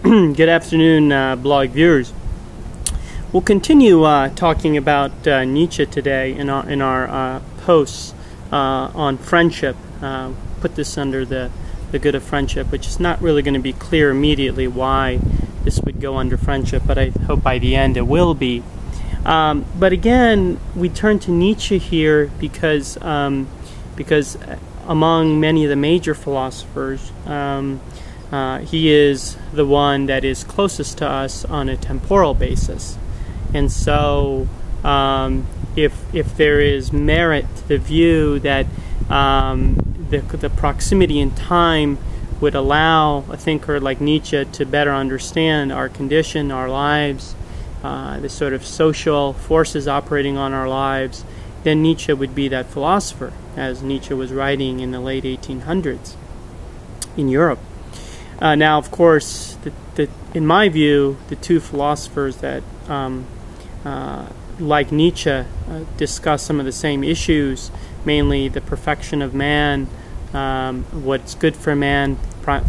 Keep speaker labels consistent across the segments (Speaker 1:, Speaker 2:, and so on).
Speaker 1: Good afternoon, blog viewers. We'll continue talking about Nietzsche today in our posts on friendship. Put this under the good of friendship, which is not really going to be clear immediately why this would go under friendship, but I hope by the end it will be. But again, we turn to Nietzsche here because among many of the major philosophers, he is the one that is closest to us on a temporal basis. And so if there is merit to the view that the proximity in time would allow a thinker like Nietzsche to better understand our condition, our lives, the sort of social forces operating on our lives, then Nietzsche would be that philosopher, as Nietzsche was writing in the late 1800s in Europe. Now, of course, in my view, the two philosophers that, like Nietzsche, discuss some of the same issues, mainly the perfection of man, what's good for man,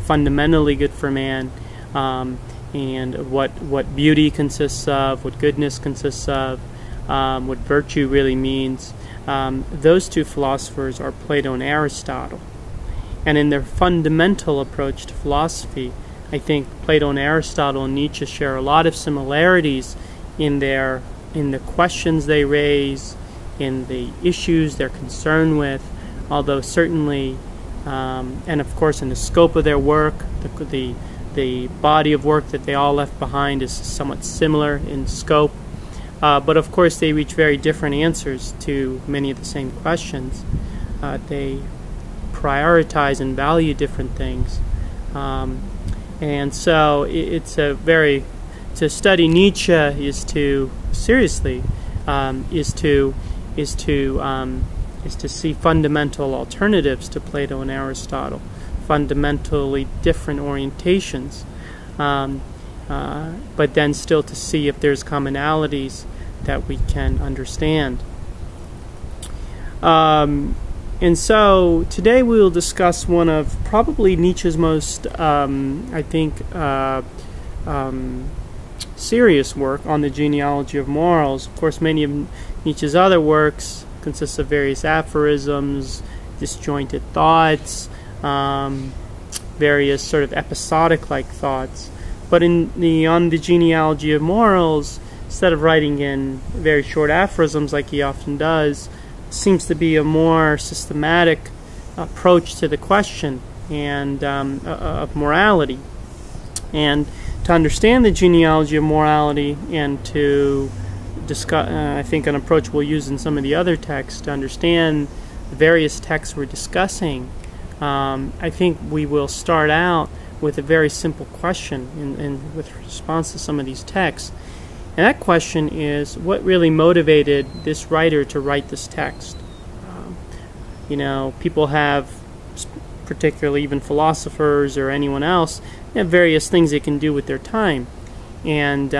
Speaker 1: fundamentally good for man, and what beauty consists of, what goodness consists of, what virtue really means. Those two philosophers are Plato and Aristotle. And in their fundamental approach to philosophy, I think Plato and Aristotle and Nietzsche share a lot of similarities in the questions they raise, in the issues they're concerned with, although certainly, and of course in the scope of their work, the body of work that they all left behind is somewhat similar in scope. But of course they reach very different answers to many of the same questions. They prioritize and value different things, and so to study Nietzsche is to seriously is to see fundamental alternatives to Plato and Aristotle, fundamentally different orientations, but then still to see if there's commonalities that we can understand. And so today we will discuss one of probably Nietzsche's most, I think, serious work on the genealogy of morals. Of course, many of Nietzsche's other works consist of various aphorisms, disjointed thoughts, various sort of episodic-like thoughts. But on the genealogy of morals, instead of writing in very short aphorisms like he often does, seems to be a more systematic approach to the question and of morality. And to understand the genealogy of morality and to discuss, I think an approach we'll use in some of the other texts to understand the various texts we're discussing, I think we will start out with a very simple question in with response to some of these texts. And that question is, what really motivated this writer to write this text? People have, particularly even philosophers or anyone else, they have various things they can do with their time. And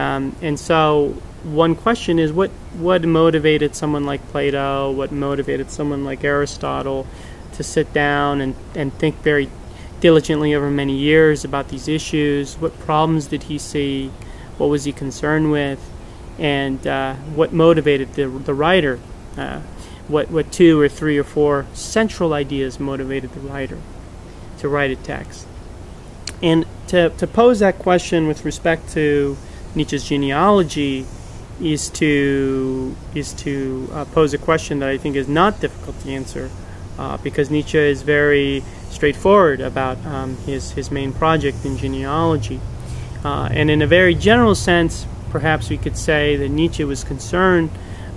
Speaker 1: so one question is, what motivated someone like Plato, what motivated someone like Aristotle to sit down and think very diligently over many years about these issues? What problems did he see? What was he concerned with, and what motivated the writer? What 2 or 3 or 4 central ideas motivated the writer to write a text? And to pose that question with respect to Nietzsche's genealogy is to pose a question that I think is not difficult to answer, because Nietzsche is very straightforward about his main project in genealogy. And in a very general sense, perhaps we could say that Nietzsche was concerned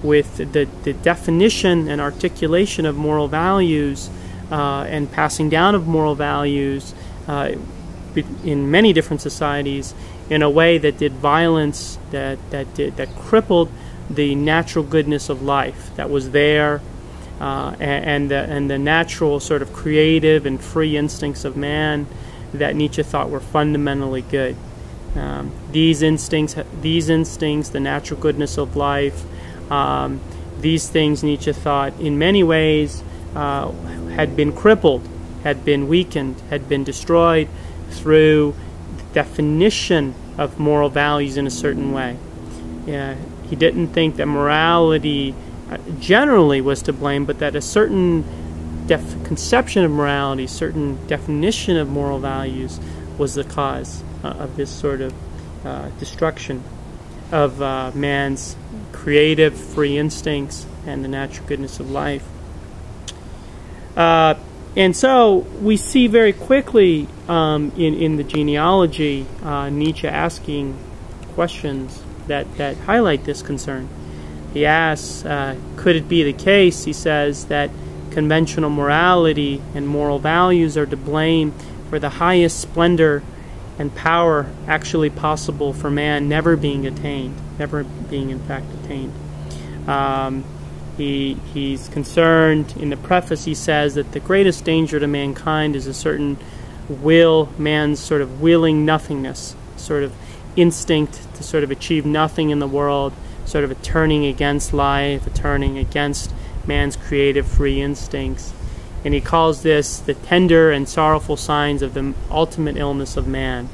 Speaker 1: with the definition and articulation of moral values and passing down of moral values in many different societies in a way that did violence, that crippled the natural goodness of life that was there, and the natural sort of creative and free instincts of man that Nietzsche thought were fundamentally good. These instincts, the natural goodness of life, these things Nietzsche thought in many ways had been crippled, had been weakened, had been destroyed through definition of moral values in a certain way. He didn't think that morality generally was to blame, but that a certain conception of morality, certain definition of moral values was the cause of this sort of destruction of man's creative, free instincts and the natural goodness of life. And so we see very quickly in the genealogy Nietzsche asking questions that highlight this concern. He asks, could it be the case, he says, that conventional morality and moral values are to blame for the highest splendor and power actually possible for man never being attained, never being in fact attained? He's concerned. In the preface he says that the greatest danger to mankind is a certain will, man's sort of willing nothingness, sort of instinct to sort of achieve nothing in the world, sort of a turning against life, a turning against man's creative free instincts. And he calls this the tender and sorrowful signs of the ultimate illness of man,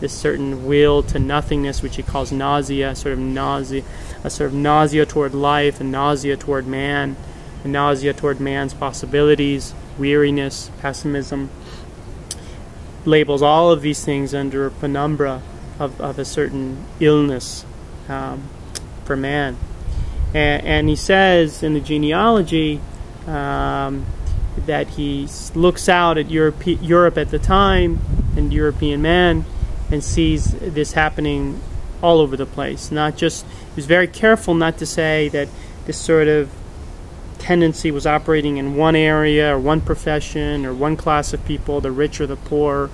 Speaker 1: this certain will to nothingness, which he calls nausea, a sort of nausea toward life, and nausea toward man, and nausea toward man's possibilities, weariness, pessimism. Labels all of these things under a penumbra of a certain illness for man. And he says in the genealogy that he looks out at Europe at the time and European man and sees this happening all over the place. Not just, he was very careful not to say that this sort of tendency was operating in one area or one profession or one class of people, the rich or the poor,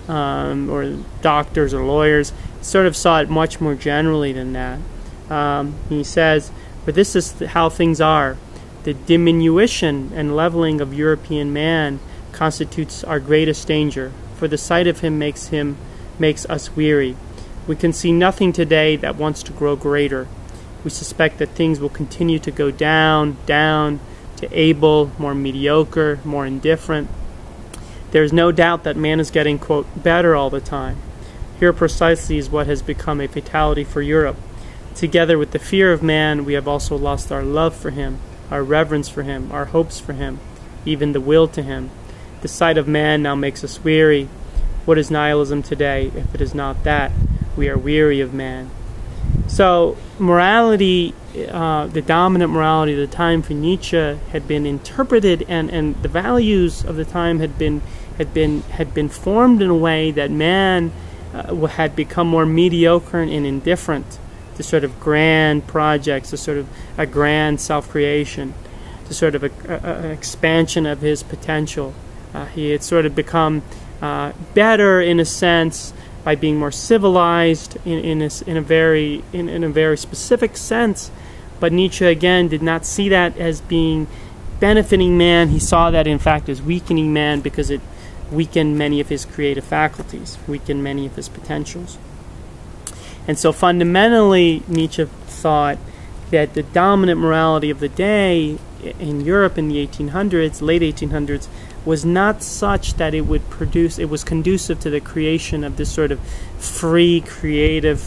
Speaker 1: or doctors or lawyers. He sort of saw it much more generally than that. He says, but this is how things are. The diminution and leveling of European man constitutes our greatest danger, for the sight of him makes us weary. We can see nothing today that wants to grow greater. We suspect that things will continue to go down, down, to able, more mediocre, more indifferent. There is no doubt that man is getting, quote, better all the time. Here precisely is what has become a fatality for Europe. Together with the fear of man, we have also lost our love for him, our reverence for him, our hopes for him, even the will to him. The sight of man now makes us weary. What is nihilism today, if it is not that? We are weary of man. So morality, the dominant morality of the time for Nietzsche had been interpreted, and the values of the time had been formed in a way that man had become more mediocre and indifferent to sort of grand projects, to sort of a grand self-creation, to sort of an expansion of his potential. He had sort of become better in a sense by being more civilized in a very specific sense. But Nietzsche again did not see that as being benefiting man. He saw that in fact as weakening man, because it weakened many of his creative faculties, weakened many of his potentials. And so fundamentally Nietzsche thought that the dominant morality of the day in Europe in the 1800s, late 1800s, was not such that it would produce, it was conducive to the creation of this sort of free, creative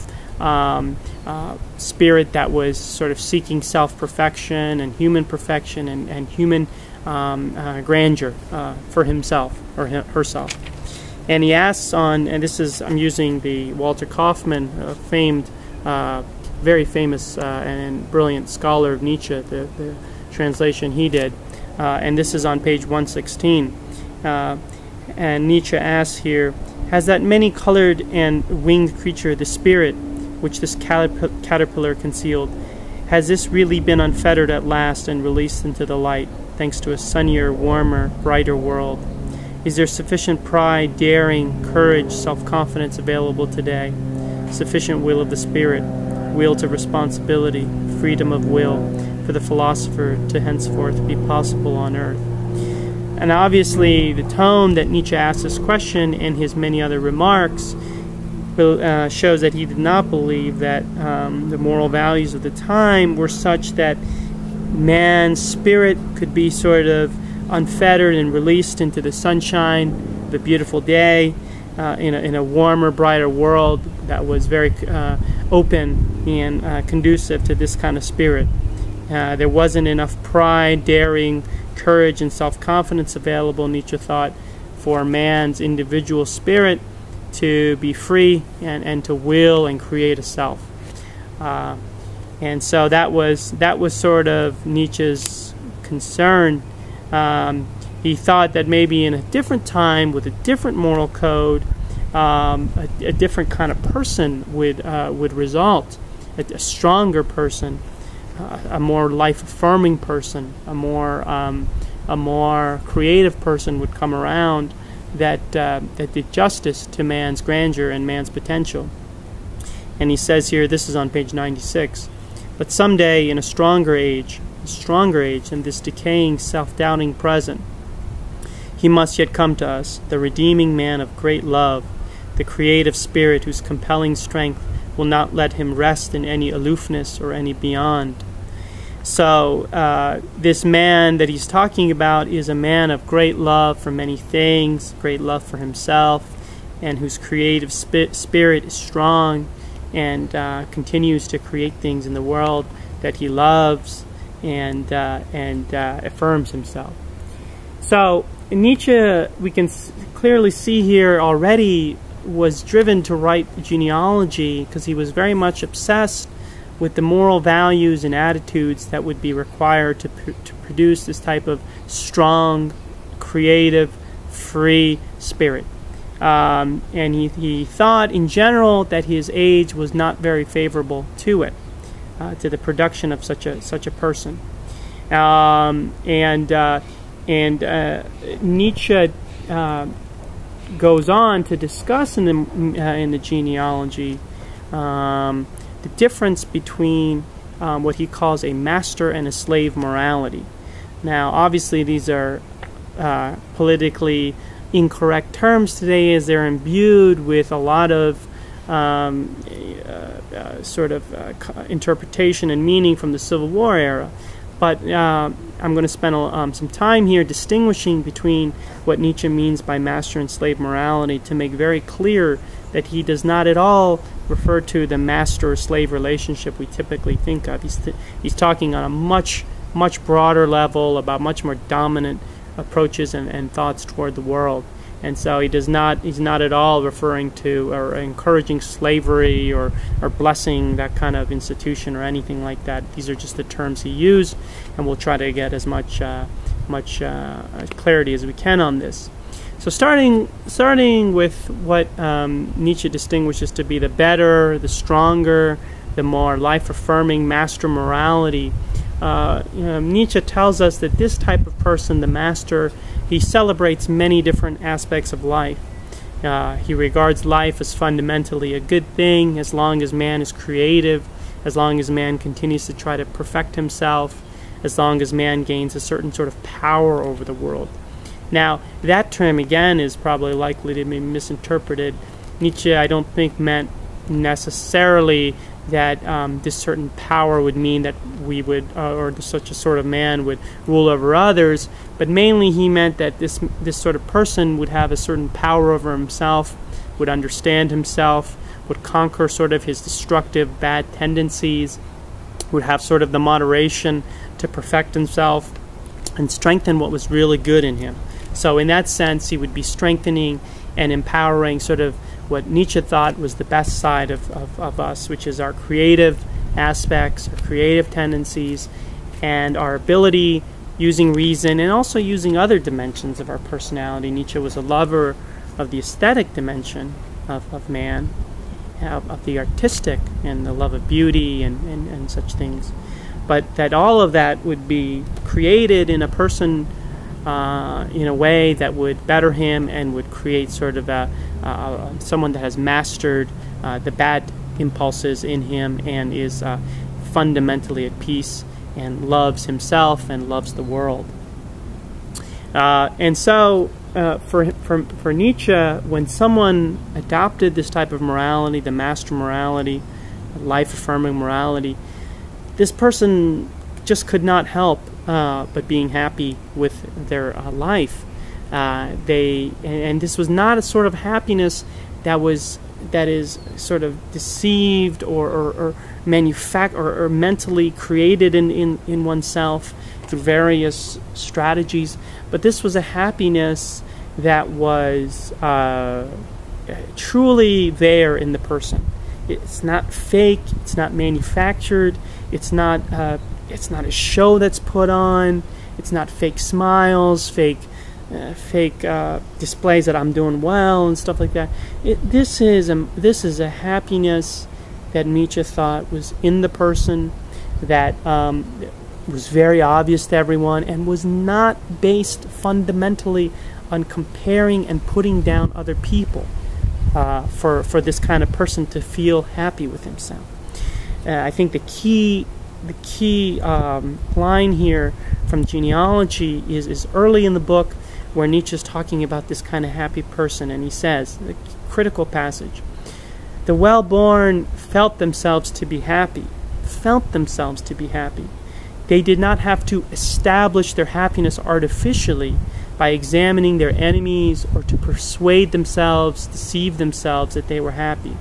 Speaker 1: spirit that was sort of seeking self-perfection and human perfection and human grandeur for himself or herself. And he asks on, and this is, I'm using the Walter Kaufmann, famed, very famous and brilliant scholar of Nietzsche, the translation he did. And this is on page 116. And Nietzsche asks here, has that many-colored and winged creature, the spirit, which this caterpillar concealed, has this really been unfettered at last and released into the light, thanks to a sunnier, warmer, brighter world? Is there sufficient pride, daring, courage, self-confidence available today? Sufficient will of the spirit, will to responsibility, freedom of will, for the philosopher to henceforth be possible on earth? And obviously the tone that Nietzsche asks this question and his many other remarks shows that he did not believe that the moral values of the time were such that man's spirit could be sort of unfettered and released into the sunshine, the beautiful day, in a warmer, brighter world that was very open and conducive to this kind of spirit. There wasn't enough pride, daring, courage, and self-confidence available, Nietzsche thought, for man's individual spirit to be free and to will and create a self. And so that was sort of Nietzsche's concern. He thought that maybe in a different time with a different moral code, a different kind of person would result, a stronger person, a more life-affirming person, a more creative person would come around that did justice to man's grandeur and man's potential. And he says here, this is on page 96, but someday in a stronger age than this decaying, self-doubting present, he must yet come to us, the redeeming man of great love, the creative spirit whose compelling strength will not let him rest in any aloofness or any beyond. So this man that he's talking about is a man of great love for many things, great love for himself, and whose creative spirit is strong and continues to create things in the world that he loves and affirms himself. So Nietzsche, we can clearly see here already, was driven to write genealogy because he was very much obsessed with the moral values and attitudes that would be required to produce this type of strong, creative, free spirit. And he thought in general that his age was not very favorable to it, to the production of such a person. Nietzsche goes on to discuss in the genealogy the difference between what he calls a master and a slave morality. Now, obviously, these are politically incorrect terms today, as they're imbued with a lot of interpretation and meaning from the Civil War era. But I'm going to spend some time here distinguishing between what Nietzsche means by master and slave morality to make very clear that he does not at all refer to the master-slave relationship we typically think of. He's talking on a much broader level about much more dominant approaches and thoughts toward the world. And so he's not at all referring to or encouraging slavery or blessing that kind of institution or anything like that. These are just the terms he used, and we'll try to get as much clarity as we can on this. So starting with what Nietzsche distinguishes to be the better, the stronger, the more life-affirming master morality, Nietzsche tells us that this type of person, the master, he celebrates many different aspects of life. He regards life as fundamentally a good thing as long as man is creative, as long as man continues to try to perfect himself, as long as man gains a certain sort of power over the world. Now, that term, again, is probably likely to be misinterpreted. Nietzsche, I don't think, meant necessarily that this certain power would mean that we would, or such a sort of man would rule over others, but mainly he meant that this sort of person would have a certain power over himself, would understand himself, would conquer sort of his destructive, bad tendencies, would have sort of the moderation to perfect himself and strengthen what was really good in him. So in that sense, he would be strengthening and empowering sort of what Nietzsche thought was the best side of us, which is our creative aspects, our creative tendencies, and our ability using reason and also using other dimensions of our personality. Nietzsche was a lover of the aesthetic dimension of man, of the artistic and the love of beauty and such things. But that all of that would be created in a person in a way that would better him and would create sort of someone that has mastered the bad impulses in him and is fundamentally at peace and loves himself and loves the world. And so for Nietzsche, when someone adopted this type of morality, the master morality, life-affirming morality, this person just could not help but being happy with their life. And this was not a sort of happiness that is sort of deceived or manufactured or mentally created in oneself through various strategies, but this was a happiness that was truly there in the person. It's not fake. It's not manufactured. It's not a show that's put on. It's not fake smiles, fake displays that I'm doing well and stuff like that. This is a happiness that Nietzsche thought was in the person, that was very obvious to everyone, and was not based fundamentally on comparing and putting down other people for this kind of person to feel happy with himself. I think the key line here from Genealogy is early in the book, where Nietzsche's talking about this kind of happy person, and he says, the critical passage, "The well-born felt themselves to be happy, They did not have to establish their happiness artificially by examining their enemies or to persuade themselves, deceive themselves that they were happy.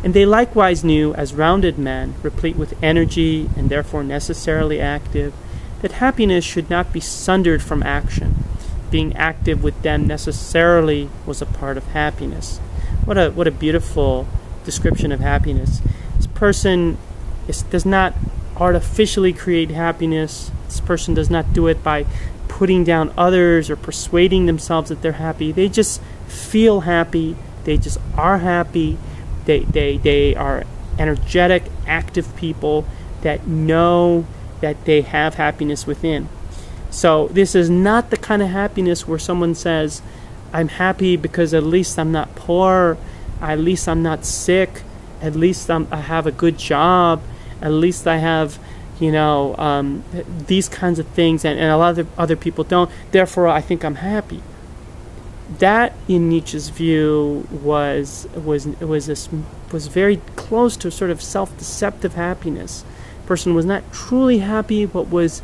Speaker 1: And they likewise knew, as rounded men, replete with energy and therefore necessarily active, that happiness should not be sundered from action. Being active with them necessarily was a part of happiness." What a beautiful description of happiness. This person does not artificially create happiness. This person does not do it by putting down others or persuading themselves that they're happy. They just feel happy. They just are happy. They are energetic, active people that know that they have happiness within. So this is not the kind of happiness where someone says, "I'm happy because at least I'm not poor, at least I'm not sick, at least I have a good job, at least I have, these kinds of things, and a lot of other people don't, therefore I think I'm happy." That, in Nietzsche's view, was very close to a sort of self-deceptive happiness. The person was not truly happy, but was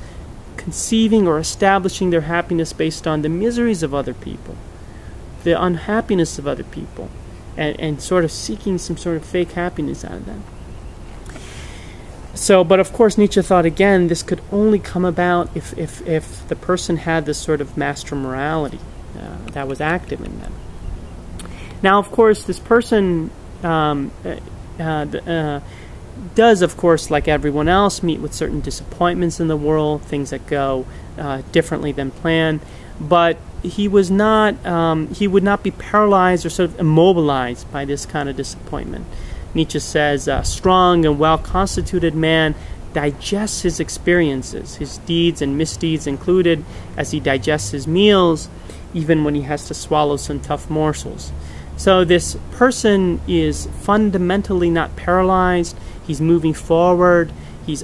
Speaker 1: conceiving or establishing their happiness based on the miseries of other people, the unhappiness of other people, and sort of seeking some sort of fake happiness out of them. So, but of course, Nietzsche thought, again, this could only come about if the person had this sort of master morality that was active in them. Now, of course, this person does, of course, like everyone else, meet with certain disappointments in the world, things that go differently than planned. But he would not be paralyzed or sort of immobilized by this kind of disappointment. Nietzsche says, "A strong and well-constituted man digests his experiences, his deeds and misdeeds included, as he digests his meals, even when he has to swallow some tough morsels." So this person is fundamentally not paralyzed. He's moving forward. He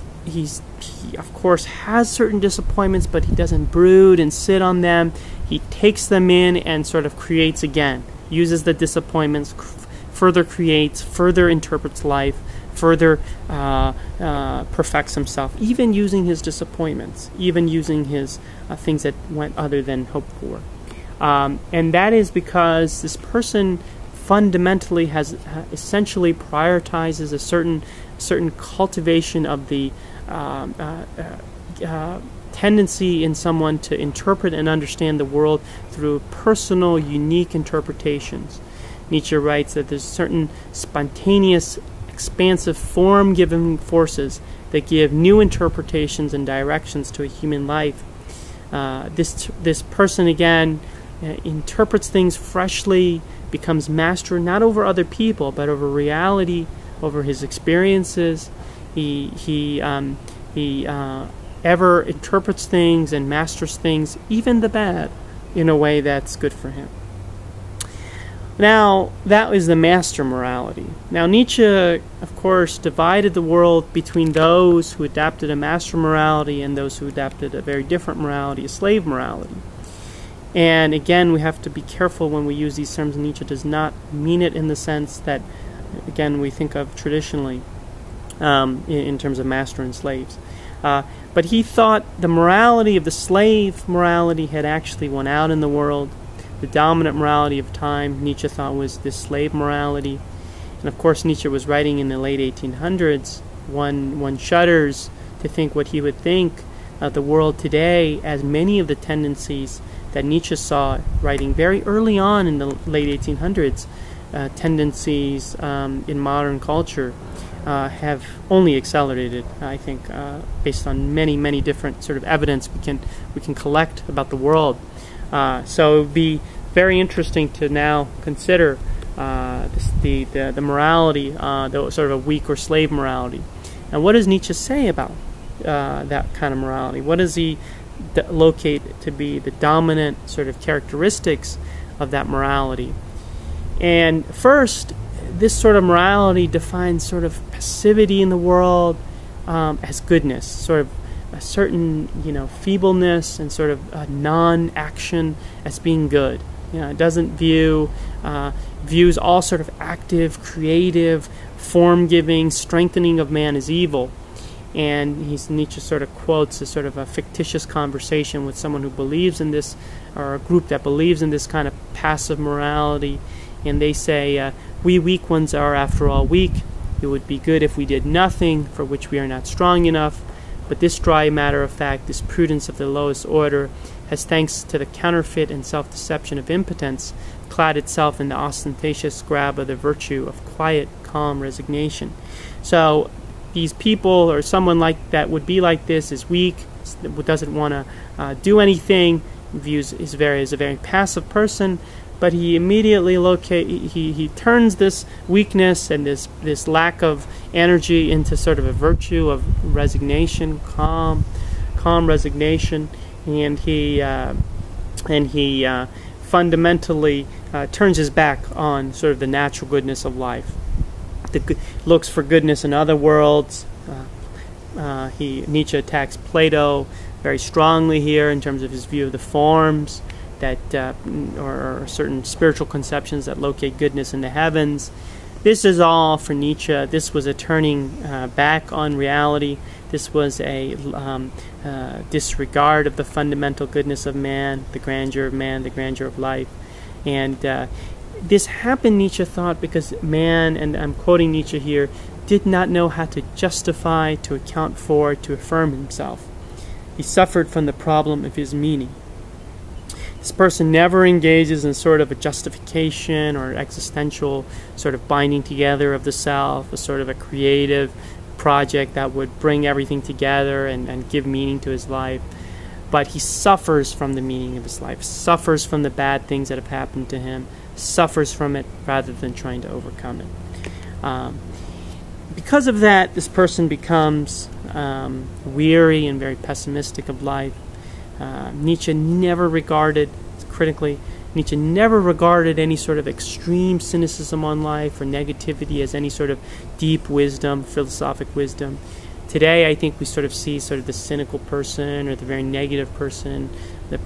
Speaker 1: of course has certain disappointments, but he doesn't brood and sit on them. He takes them in and sort of creates again, uses the disappointments, further creates, further interprets life, further perfects himself, even using his disappointments, even using his things that went other than hoped for. And that is because this person fundamentally has essentially prioritizes a certain cultivation of the tendency in someone to interpret and understand the world through personal, unique interpretations. Nietzsche writes that there's certain spontaneous, expansive, form-given forces that give new interpretations and directions to a human life. This person, again, interprets things freshly, becomes master not over other people, but over reality, over his experiences. He ever interprets things and masters things, even the bad, in a way that's good for him. Now, that was the master morality. Now, Nietzsche, of course, divided the world between those who adapted a master morality and those who adapted a very different morality, a slave morality. And again, we have to be careful when we use these terms. Nietzsche does not mean it in the sense that, again, we think of traditionally in terms of master and slaves. But he thought the morality of the slave morality had actually won out in the world. The dominant morality of time, Nietzsche thought, was this slave morality. And of course, Nietzsche was writing in the late 1800s. One shudders to think what he would think of the world today, as many of the tendencies that Nietzsche saw writing very early on in the late 1800s, tendencies in modern culture, have only accelerated, I think, based on many different sort of evidence we can collect about the world. So it would be very interesting to now consider the morality, the sort of a weak or slave morality. And what does Nietzsche say about that kind of morality? What does he locate to be the dominant sort of characteristics of that morality? And first, this sort of morality defines sort of passivity in the world as goodness, sort of a certain, feebleness and sort of non-action as being good. It doesn't views all sort of active, creative, form-giving, strengthening of man as evil. And Nietzsche sort of quotes a sort of a fictitious conversation with someone who believes in this, or a group that believes in this kind of passive morality. And they say, we weak ones are after all weak. It would be good if we did nothing, for which we are not strong enough. But this dry matter of fact, this prudence of the lowest order, has, thanks to the counterfeit and self-deception of impotence, clad itself in the ostentatious grab of the virtue of quiet, calm resignation. So these people, or someone like that, would be like this, is weak, doesn't want to do anything, views as a very passive person. But he immediately he turns this weakness and this lack of energy into sort of a virtue of resignation, calm resignation, and he fundamentally turns his back on sort of the natural goodness of life. Looks for goodness in other worlds. Nietzsche attacks Plato very strongly here in terms of his view of the forms, that or certain spiritual conceptions that locate goodness in the heavens. This is all for Nietzsche. This was a turning back on reality. This was a disregard of the fundamental goodness of man, the grandeur of man, the grandeur of life. And this happened, Nietzsche thought, because man, and I'm quoting Nietzsche here, did not know how to justify, to account for, to affirm himself. He suffered from the problem of his meaning. This person never engages in sort of a justification or existential sort of binding together of the self, a sort of a creative project that would bring everything together and give meaning to his life. But he suffers from the meaning of his life, suffers from the bad things that have happened to him, suffers from it rather than trying to overcome it. Because of that, this person becomes weary and very pessimistic of life. Nietzsche never regarded any sort of extreme cynicism on life or negativity as any sort of deep wisdom, philosophic wisdom. Today, I think we sort of see sort of the cynical person or the very negative person, the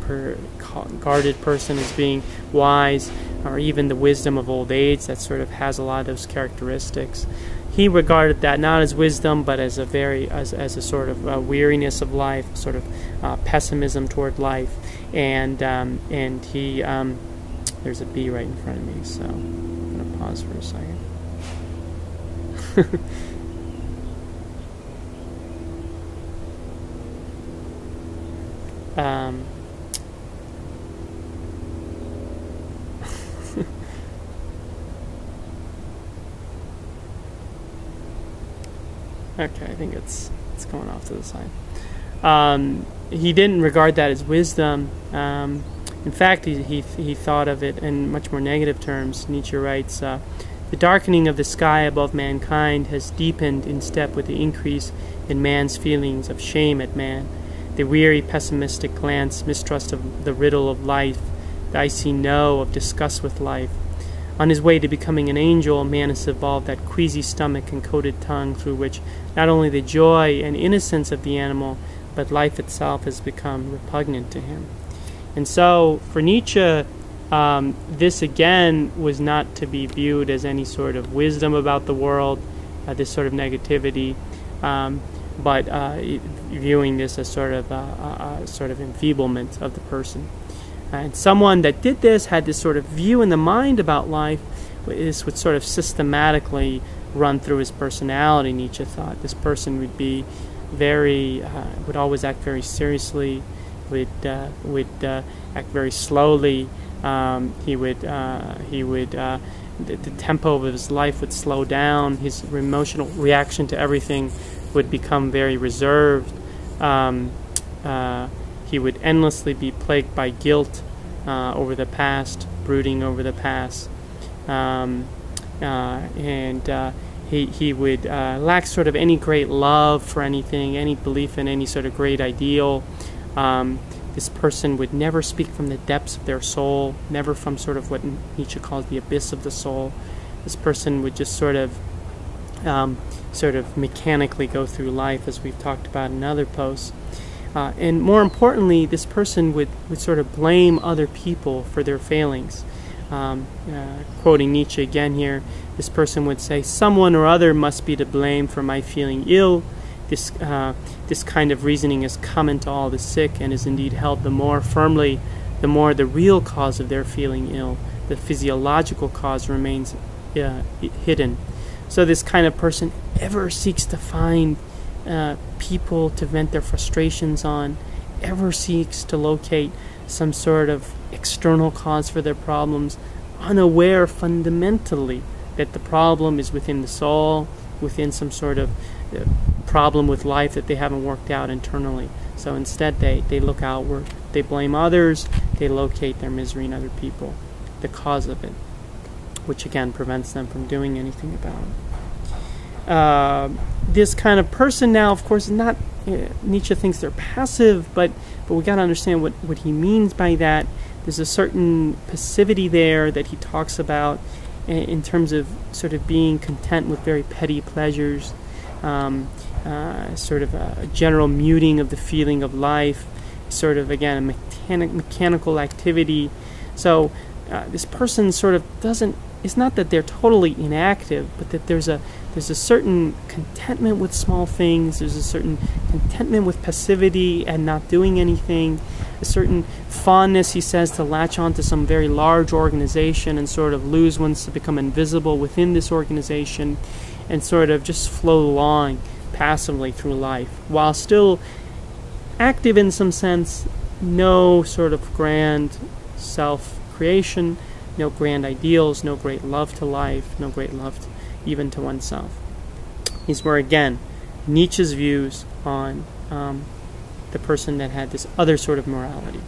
Speaker 1: guarded person as being wise, or even the wisdom of old age that sort of has a lot of those characteristics. He regarded that not as wisdom, but as a sort of weariness of life, sort of pessimism toward life, and he there's a bee right in front of me, so I'm going to pause for a second. Okay, I think it's going off to the side. He didn't regard that as wisdom. In fact, he thought of it in much more negative terms. Nietzsche writes, the darkening of the sky above mankind has deepened in step with the increase in man's feelings of shame at man. The weary, pessimistic glance, mistrust of the riddle of life, the icy no of disgust with life. On his way to becoming an angel, man has evolved that queasy stomach and coated tongue through which not only the joy and innocence of the animal, but life itself has become repugnant to him. And so, for Nietzsche, this again was not to be viewed as any sort of wisdom about the world, this sort of negativity, but viewing this as sort of a sort of enfeeblement of the person. And someone that did this had this sort of view in the mind about life. This would sort of systematically run through his personality. Nietzsche thought this person would be would always act very seriously, would act very slowly. The tempo of his life would slow down. His emotional reaction to everything would become very reserved. He would endlessly be plagued by guilt over the past, brooding over the past, he would lack sort of any great love for anything, any belief in any sort of great ideal. This person would never speak from the depths of their soul, never from sort of what Nietzsche calls the abyss of the soul. This person would just sort of mechanically go through life, as we've talked about in other posts. And more importantly, this person would sort of blame other people for their failings. Quoting Nietzsche again here, this person would say, "Someone or other must be to blame for my feeling ill." This kind of reasoning is common to all the sick and is indeed held the more firmly, the more the real cause of their feeling ill, the physiological cause, remains hidden. So this kind of person ever seeks to find people to vent their frustrations on, ever seeks to locate some sort of external cause for their problems, unaware fundamentally that the problem is within the soul, within some sort of problem with life that they haven't worked out internally. So instead they look outward, they blame others, they locate their misery in other people, the cause of it, which again prevents them from doing anything about it. This kind of person now, of course, not Nietzsche thinks they're passive, but we got to understand what he means by that. There's a certain passivity there that he talks about in terms of sort of being content with very petty pleasures, sort of a general muting of the feeling of life, sort of, again, a mechanical activity. So this person sort of doesn't, it's not that they're totally inactive, but that there's a certain contentment with small things, there's a certain contentment with passivity and not doing anything, a certain fondness, he says, to latch on to some very large organization and sort of lose ones to become invisible within this organization and sort of just float along passively through life, while still active in some sense, no sort of grand self-creation, no grand ideals, no great love to life, no great love even to oneself. These were, again, Nietzsche's views on the person that had this other sort of morality.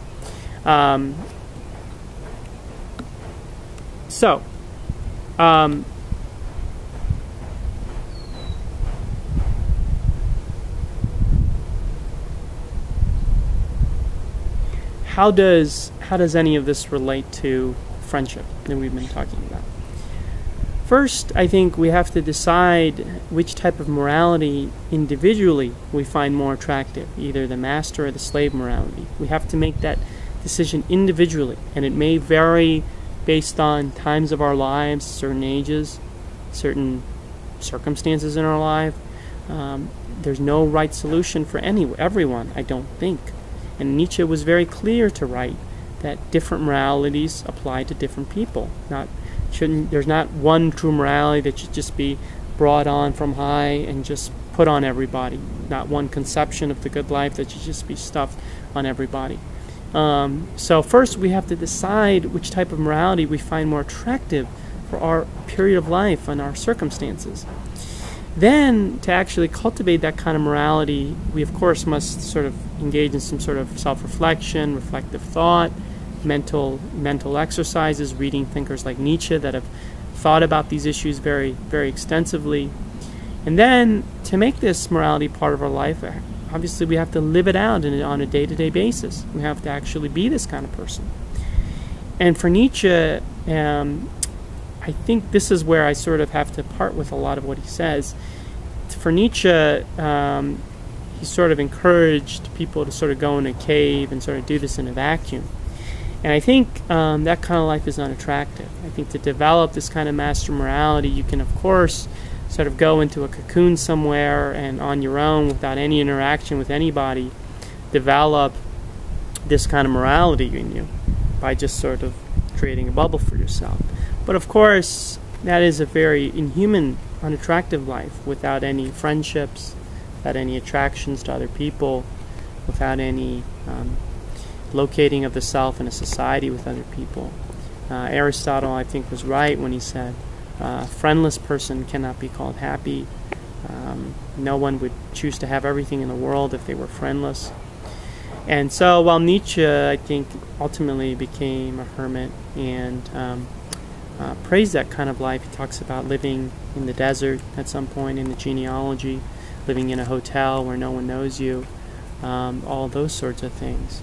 Speaker 1: How does any of this relate to friendship that we've been talking about? First, I think we have to decide which type of morality individually we find more attractive, either the master or the slave morality. We have to make that decision individually, and it may vary based on times of our lives, certain ages, certain circumstances in our life. There's no right solution for everyone, I don't think. And Nietzsche was very clear to write that different moralities apply to different people. There's not one true morality that should just be brought on from high and just put on everybody. Not one conception of the good life that should just be stuffed on everybody. So first we have to decide which type of morality we find more attractive for our period of life and our circumstances. Then, to actually cultivate that kind of morality, we of course must sort of engage in some sort of self-reflection, reflective thought, mental exercises, reading thinkers like Nietzsche that have thought about these issues very, very extensively. And then, to make this morality part of our life, obviously we have to live it out on a day-to-day basis. We have to actually be this kind of person. And for Nietzsche, I think this is where I sort of have to part with a lot of what he says. For Nietzsche, he sort of encouraged people to sort of go in a cave and sort of do this in a vacuum. And I think that kind of life is unattractive. I think to develop this kind of master morality, you can, of course, sort of go into a cocoon somewhere and on your own, without any interaction with anybody, develop this kind of morality in you by just sort of creating a bubble for yourself. But of course, that is a very inhuman, unattractive life, without any friendships, without any attractions to other people, without any locating of the self in a society with other people. Aristotle, I think, was right when he said, a friendless person cannot be called happy. No one would choose to have everything in the world if they were friendless. And so while Nietzsche, I think, ultimately became a hermit and praised that kind of life, he talks about living in the desert at some point in the genealogy, living in a hotel where no one knows you, all those sorts of things.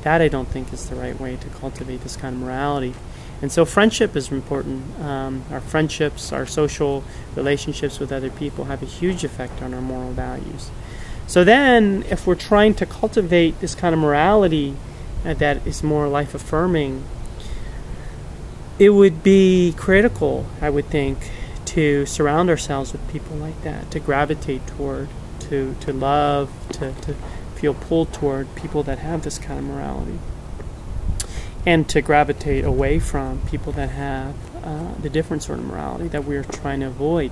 Speaker 1: That I don't think is the right way to cultivate this kind of morality. And so friendship is important. Our friendships, our social relationships with other people have a huge effect on our moral values. So then, if we're trying to cultivate this kind of morality that is more life-affirming, it would be critical, I would think, to surround ourselves with people like that, to gravitate toward, to love, to feel pulled toward people that have this kind of morality, and to gravitate away from people that have the different sort of morality that we're trying to avoid.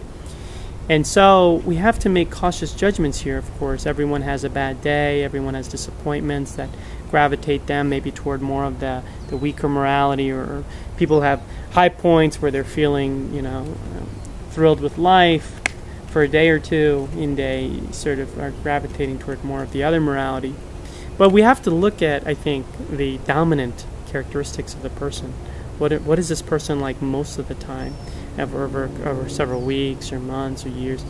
Speaker 1: And so we have to make cautious judgments here, of course. Everyone has a bad day, everyone has disappointments that gravitate them maybe toward more of the weaker morality, or people have high points where they're feeling, thrilled with life for a day or two, and they sort of are gravitating toward more of the other morality. But we have to look at, I think, the dominant characteristics of the person. What is this person like most of the time, over several weeks or months or years?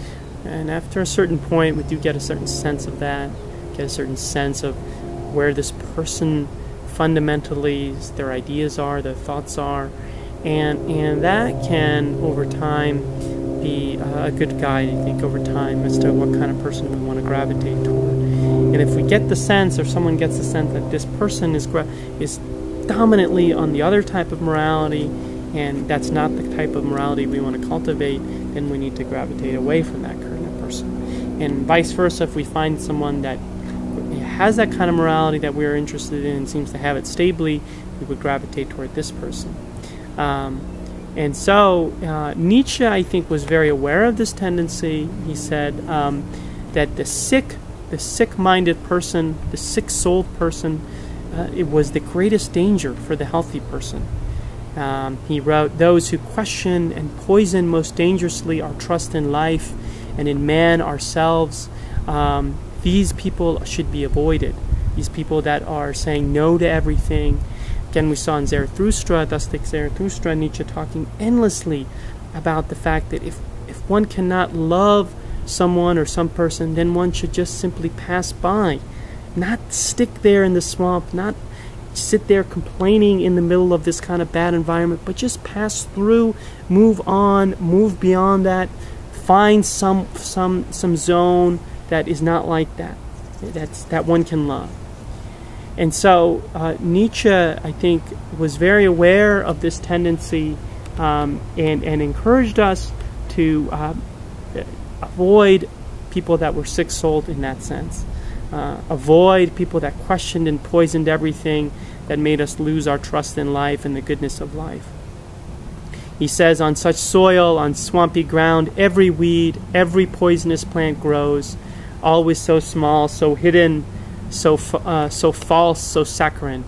Speaker 1: And after a certain point, we do get a certain sense of that, get a certain sense of where this person fundamentally, their ideas are, their thoughts are, and that can, over time, be a good guide, I think, over time as to what kind of person we want to gravitate toward. And if we get the sense, or someone gets the sense that this person is dominantly on the other type of morality, and that's not the type of morality we want to cultivate, then we need to gravitate away from that kind of person. And vice versa, if we find someone that has that kind of morality that we're interested in and seems to have it stably, we would gravitate toward this person. And so Nietzsche, I think, was very aware of this tendency. He said that the sick-minded person, the sick-souled person, it was the greatest danger for the healthy person. He wrote, "Those who question and poison most dangerously our trust in life and in man ourselves, these people should be avoided." These people that are saying no to everything. Again, we saw in Zarathustra, Zarathustra, Nietzsche talking endlessly about the fact that if one cannot love someone or some person, then one should just simply pass by. Not stick there in the swamp, not sit there complaining in the middle of this kind of bad environment, but just pass through, move on, move beyond that, find some zone that is not like that, that one can love. And so Nietzsche, I think, was very aware of this tendency and encouraged us to avoid people that were sick-souled in that sense. Avoid people that questioned and poisoned everything, that made us lose our trust in life and the goodness of life. He says, "On such soil, on swampy ground, every weed, every poisonous plant grows, always so small, so hidden, so false, so saccharine.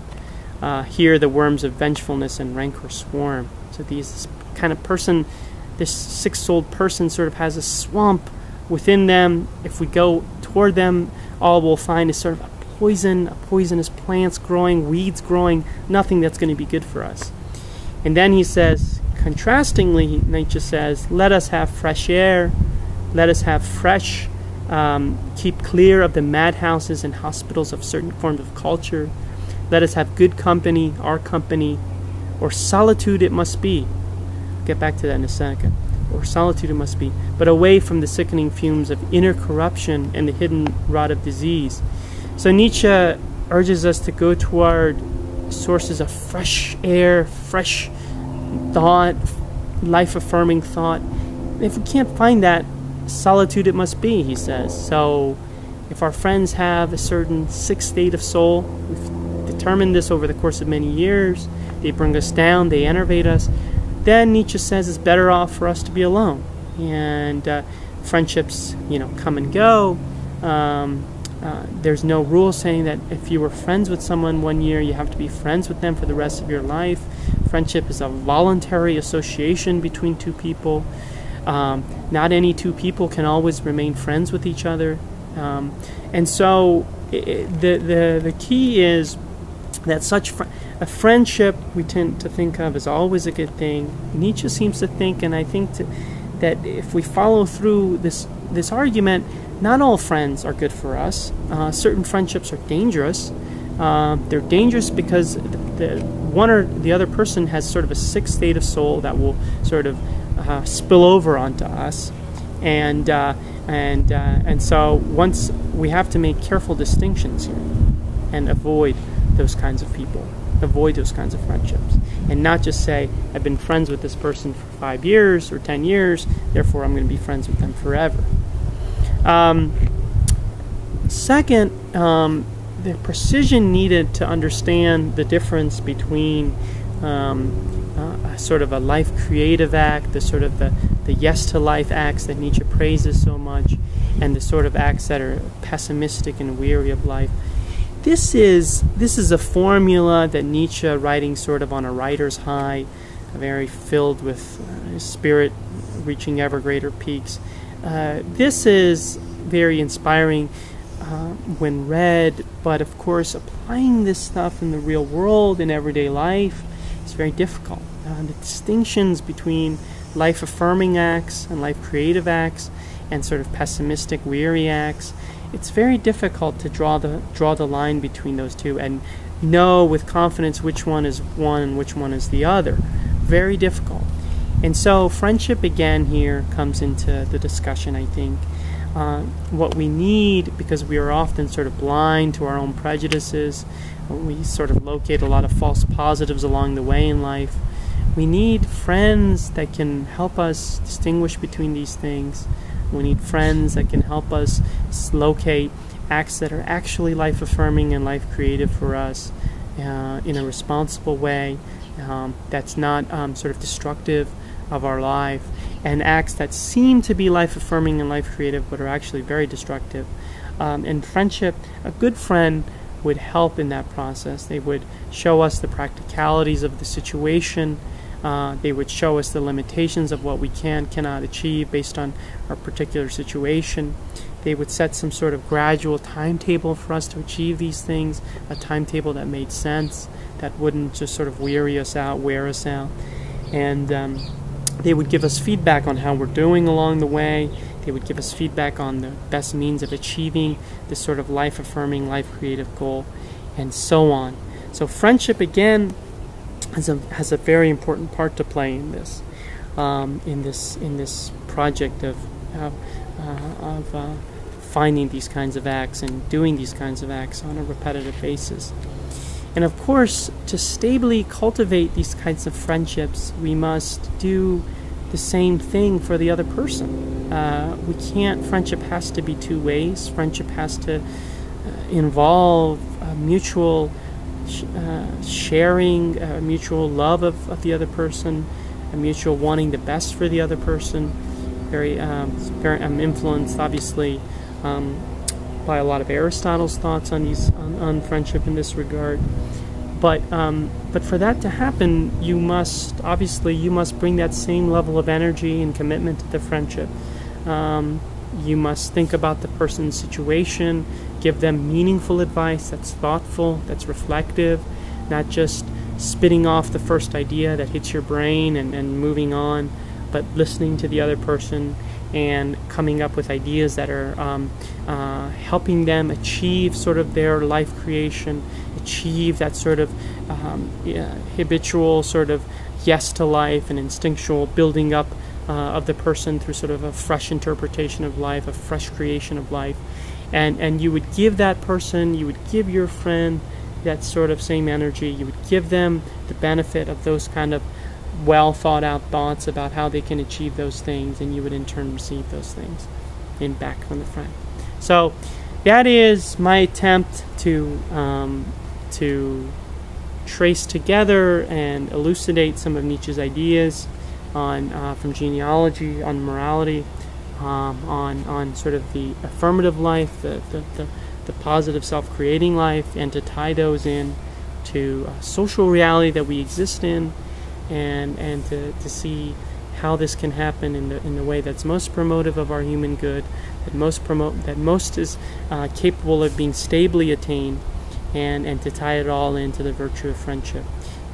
Speaker 1: Here the worms of vengefulness and rancor swarm." So this kind of person, this sick-souled person, sort of has a swamp within them. If we go toward them, all we'll find is sort of a poisonous plants growing, weeds growing, nothing that's going to be good for us. And then he says, contrastingly, Nietzsche says, "Let us have fresh air, let us have fresh, keep clear of the madhouses and hospitals of certain forms of culture. Let us have good company, our company, or solitude it must be." I'll get back to that in a second. Or solitude it must be, but away from the sickening fumes of inner corruption and the hidden rot of disease. So Nietzsche urges us to go toward sources of fresh air, fresh thought, life-affirming thought, if we can't find that, solitude it must be, he says. So if our friends have a certain sick state of soul, we've determined this over the course of many years, they bring us down, they enervate us, then Nietzsche says it's better off for us to be alone. And friendships, come and go. There's no rule saying that if you were friends with someone one year, you have to be friends with them for the rest of your life. Friendship is a voluntary association between two people. Not any two people can always remain friends with each other. And so the key is that such a friendship we tend to think of as always a good thing. Nietzsche seems to think, and I think that if we follow through this argument, not all friends are good for us. Certain friendships are dangerous. They're dangerous because the one or the other person has sort of a sick state of soul that will sort of spill over onto us, and so once we have to make careful distinctions here and avoid those kinds of people, avoid those kinds of friendships, and not just say I've been friends with this person for 5 years or 10 years, therefore I'm going to be friends with them forever. Second, the precision needed to understand the difference between sort of a life creative act, the sort of the yes to life acts that Nietzsche praises so much, and the sort of acts that are pessimistic and weary of life. This is a formula that Nietzsche, writing sort of on a writer's high, very filled with spirit reaching ever greater peaks. This is very inspiring when read, but of course applying this stuff in the real world, in everyday life, is very difficult. The distinctions between life-affirming acts and life-creative acts and sort of pessimistic, weary acts, it's very difficult to draw the line between those two and know with confidence which one is one and which one is the other. Very difficult. And so friendship again here comes into the discussion, I think. What we need, because we are often sort of blind to our own prejudices, we sort of locate a lot of false positives along the way in life. We need friends that can help us distinguish between these things. We need friends that can help us locate acts that are actually life-affirming and life-creative for us in a responsible way that's not sort of destructive of our life, and acts that seem to be life-affirming and life-creative but are actually very destructive. And friendship, a good friend would help in that process. They would show us the practicalities of the situation. They would show us the limitations of what we cannot achieve based on our particular situation. They would set some sort of gradual timetable for us to achieve these things, a timetable that made sense, that wouldn't just sort of wear us out. And they would give us feedback on how we're doing along the way. They would give us feedback on the best means of achieving this sort of life-affirming, life-creative goal, and so on. So friendship, again, has a very important part to play in this project of finding these kinds of acts and doing these kinds of acts on a repetitive basis. And of course, to stably cultivate these kinds of friendships, we must do the same thing for the other person. Friendship has to be two ways. Friendship has to involve mutual sharing, mutual love of the other person, a mutual wanting the best for the other person. I'm influenced, obviously, by a lot of Aristotle's thoughts on friendship in this regard. But for that to happen, you must bring that same level of energy and commitment to the friendship. You must think about the person's situation, give them meaningful advice that's thoughtful, that's reflective, not just spitting off the first idea that hits your brain and moving on, but listening to the other person and coming up with ideas that are helping them achieve sort of their life creation, achieve that sort of habitual sort of yes to life and instinctual building up of the person through sort of a fresh interpretation of life, a fresh creation of life. And you would give that person, you would give your friend that sort of same energy, you would give them the benefit of those kind of well thought out thoughts about how they can achieve those things, and you would in turn receive those things in back from the friend. So that is my attempt to trace together and elucidate some of Nietzsche's ideas on from genealogy, on morality, on sort of the affirmative life, the positive self-creating life, and to tie those in to social reality that we exist in, and to see how this can happen in the way that's most promotive of our human good, that most is capable of being stably attained, and to tie it all into the virtue of friendship.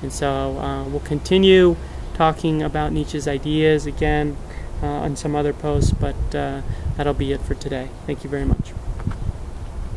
Speaker 1: And so we'll continue talking about Nietzsche's ideas again on some other posts, but that'll be it for today. Thank you very much.